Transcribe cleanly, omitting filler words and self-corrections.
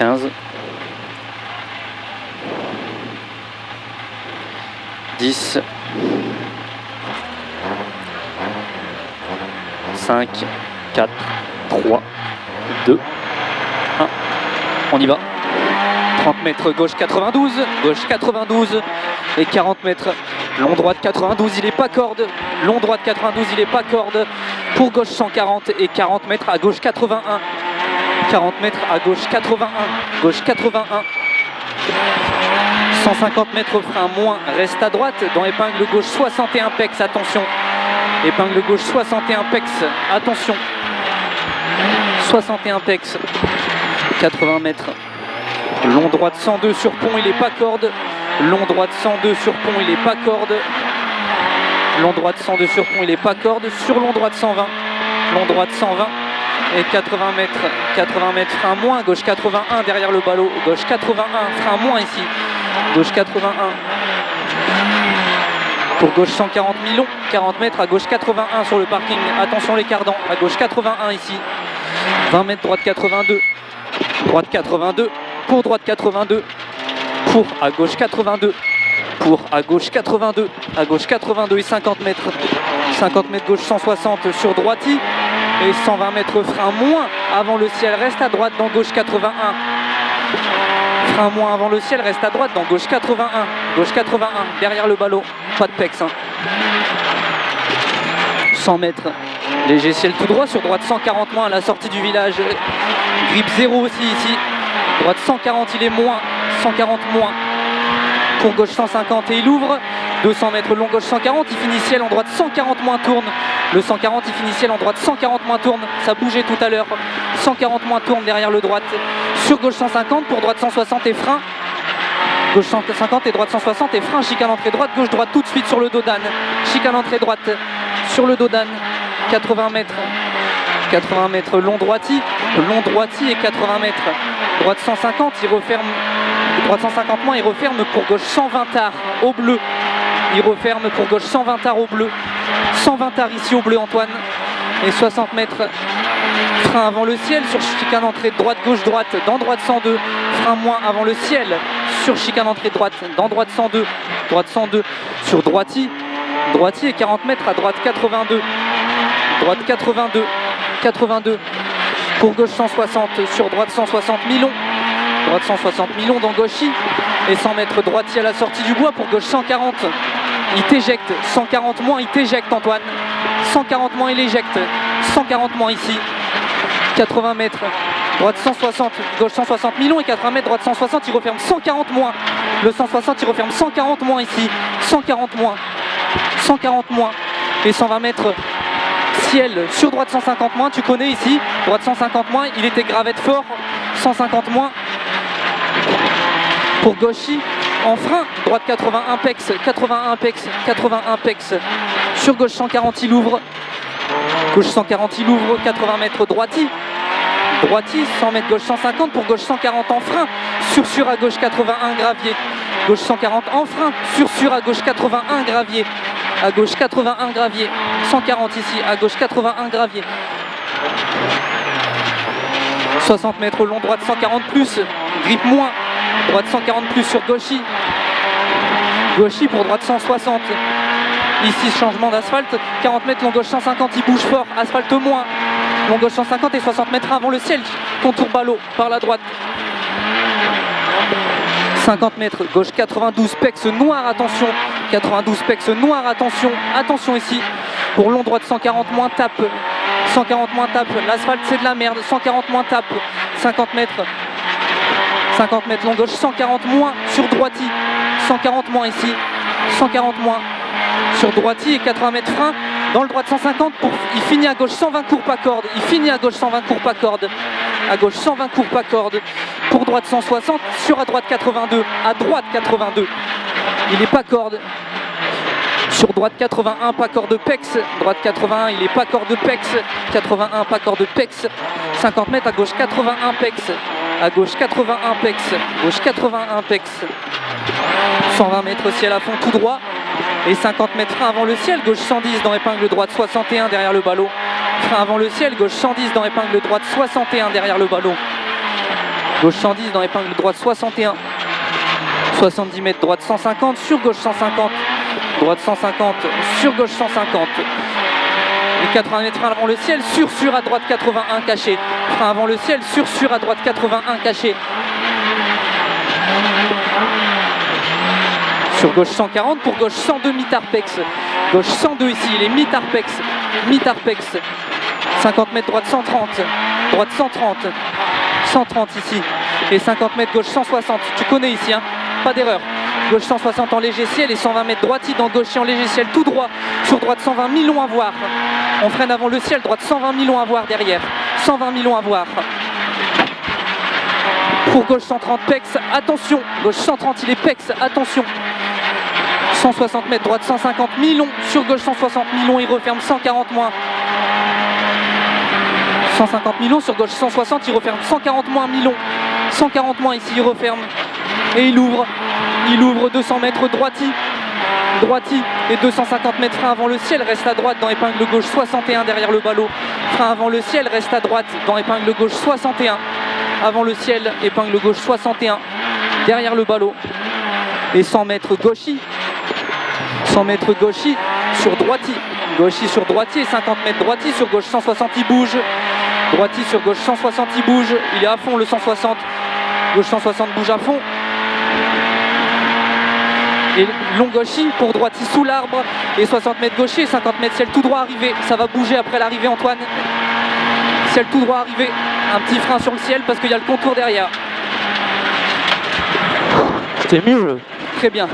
15, 10, 5, 4, 3, 2, 1, on y va. 30 mètres gauche 92 et 40 mètres long droite 92, il est pas corde, long droite 92, il est pas corde, pour gauche 140 et 40 mètres à gauche 81, 40 mètres à gauche 81, gauche 81, 150 mètres frein moins, reste à droite, dans épingle gauche 61 pex, attention, épingle gauche 61 pex, attention, 61 pex, 80 mètres. Long droite 102 sur pont, il est pas corde. Long droite 102 sur pont, il est pas corde. Long droite 102 sur pont, il est pas corde. Sur long droite 120. Long droite 120 et 80 mètres. 80 mètres frein moins, gauche 81 derrière le ballot. Gauche 81, frein moins ici. Gauche 81. Pour gauche 140 Milon, 40 mètres à gauche 81 sur le parking. Attention les cardans, à gauche 81 ici. 20 mètres droite 82. Droite 82. Pour droite 82, pour à gauche 82, pour à gauche 82, à gauche 82 et 50 mètres gauche 160 sur droiti et 120 mètres frein moins avant le ciel, reste à droite dans gauche 81, frein moins avant le ciel, reste à droite dans gauche 81, derrière le ballot, pas de pex, hein. 100 mètres, léger ciel tout droit sur droite 140 moins à la sortie du village, grippe 0 aussi ici. Droite 140, il est moins, 140 moins. Pour gauche 150 et il ouvre. 200 mètres long gauche 140, il finit ciel en droite 140 moins tourne. Le 140, il finit ciel en droite 140 moins tourne. Ça bougeait tout à l'heure. 140 moins tourne derrière le droite. Sur gauche 150 pour droite 160 et frein. Gauche 150 et droite 160 et frein. Chicane entrée droite, gauche droite tout de suite sur le dos d'âne. Chicane entrée droite sur le dos d'âne. 80 mètres. 80 mètres long droiti et 80 mètres. Droite 150, il referme. Droite 150 moins, il referme pour gauche 120 tard au bleu. Il referme pour gauche 120 tard au bleu. 120 tard ici au bleu Antoine. Et 60 mètres. Frein avant le ciel sur chicane entrée droite gauche droite dans droite 102. Frein moins avant le ciel sur chicane entrée droite dans droite 102. Droite 102 sur droiti. Droiti et 40 mètres à droite 82. Droite 82. 82 pour gauche 160 sur droite 160 Milon, droite 160 Milon dans gauchi et 100 mètres droitier à la sortie du bois pour gauche 140, il t'éjecte, 140 moins il t'éjecte Antoine, 140 moins il éjecte, 140 moins ici, 80 mètres, droite 160, gauche 160 Milon et 80 mètres droite 160 il referme 140 moins, le 160 il referme 140 moins ici, 140 moins et 120 mètres ciel sur droite 150 moins, tu connais ici, droite 150 moins, il était gravette fort, 150 moins pour gauchi, en frein, droite 81 pex, 81 pex, 81 pex, sur gauche 140 il ouvre, gauche 140 il ouvre, 80 mètres droiti, 100 mètres gauche 150 pour gauche 140 en frein, sur à gauche 81 gravier, gauche 140 en frein, sur à gauche 81 gravier, à gauche 81 gravier, 140 ici, à gauche 81 gravier. 60 mètres long droite 140 plus, grippe moins, droite 140 plus sur gauchi. Gauchi pour droite 160. Ici changement d'asphalte, 40 mètres long gauche 150, il bouge fort, asphalte moins. Long gauche 150 et 60 mètres avant le ciel, contour ballot par la droite. 50 mètres, gauche 92, pex noir, attention, 92 pex noir, attention ici, pour long droite 140 moins tape, 140 moins tape, l'asphalte c'est de la merde, 140 moins tape, 50 mètres long gauche 140 moins sur droiti, 140 moins ici, 140 moins sur droiti et 80 mètres frein, dans le droite 150, il finit à gauche 120 courbe à corde, à gauche 120 courbe à corde, pour droite 160, sur à droite 82, il est pas corde, sur droite 81, pas corde pex, droite 81, il est pas corde pex, 81, pas corde pex, 50 mètres à gauche 81 pex, gauche 81 pex, 120 mètres ciel à fond tout droit, et 50 mètres frein avant le ciel, gauche 110 dans épingle droite 61 derrière le ballot, frein avant le ciel, gauche 110 dans épingle droite 61 derrière le ballot, Gauche 110 dans épingle droite 61. 70 mètres, droite 150, sur gauche 150. Droite 150, sur gauche 150. Et 80 mètres, frein avant le ciel, sur à droite 81 caché. Frein avant le ciel, sur à droite 81 caché. Sur gauche 140, pour gauche 102 mi-tarpex. Gauche 102 ici, il est mi-tarpex. Mi-tarpex. 50 mètres, droite 130. Droite 130. 130 ici. Et 50 mètres, gauche 160. Tu connais ici, hein, pas d'erreur. Gauche 160 en léger ciel et 120 mètres droitier dans gauche en léger ciel tout droit. Sur droite 120 000 longs à voir. On freine avant le ciel, droite 120 000 longs à voir derrière. 120 000 longs à voir. Pour gauche 130 pex, attention. Gauche 130, il est pex, attention. 160 mètres, droite 150 000 longs. Sur gauche 160 000 longs, il referme 140 moins. 150 000 longs, sur gauche 160, il referme 140 moins 1000 longs. 140 moins ici, il referme. Et il ouvre 200 mètres droiti et 250 mètres frein avant le ciel, reste à droite dans épingle gauche 61 derrière le ballot. Frein avant le ciel, reste à droite dans épingle gauche 61 avant le ciel, épingle gauche 61 derrière le ballot. Et 100 mètres gauchi, 100 mètres gauchi sur droiti, gauchi sur droitier, 50 mètres droiti, sur gauche 160 il bouge, droiti sur gauche 160 il bouge, il est à fond le 160, gauche 160 bouge à fond. Et long gauchi pour droiti sous l'arbre et 60 mètres gaucher, 50 mètres ciel tout droit arrivé, ça va bouger après l'arrivée Antoine. Ciel tout droit arrivé, un petit frein sur le ciel parce qu'il y a le contour derrière. C'est mieux. Très bien.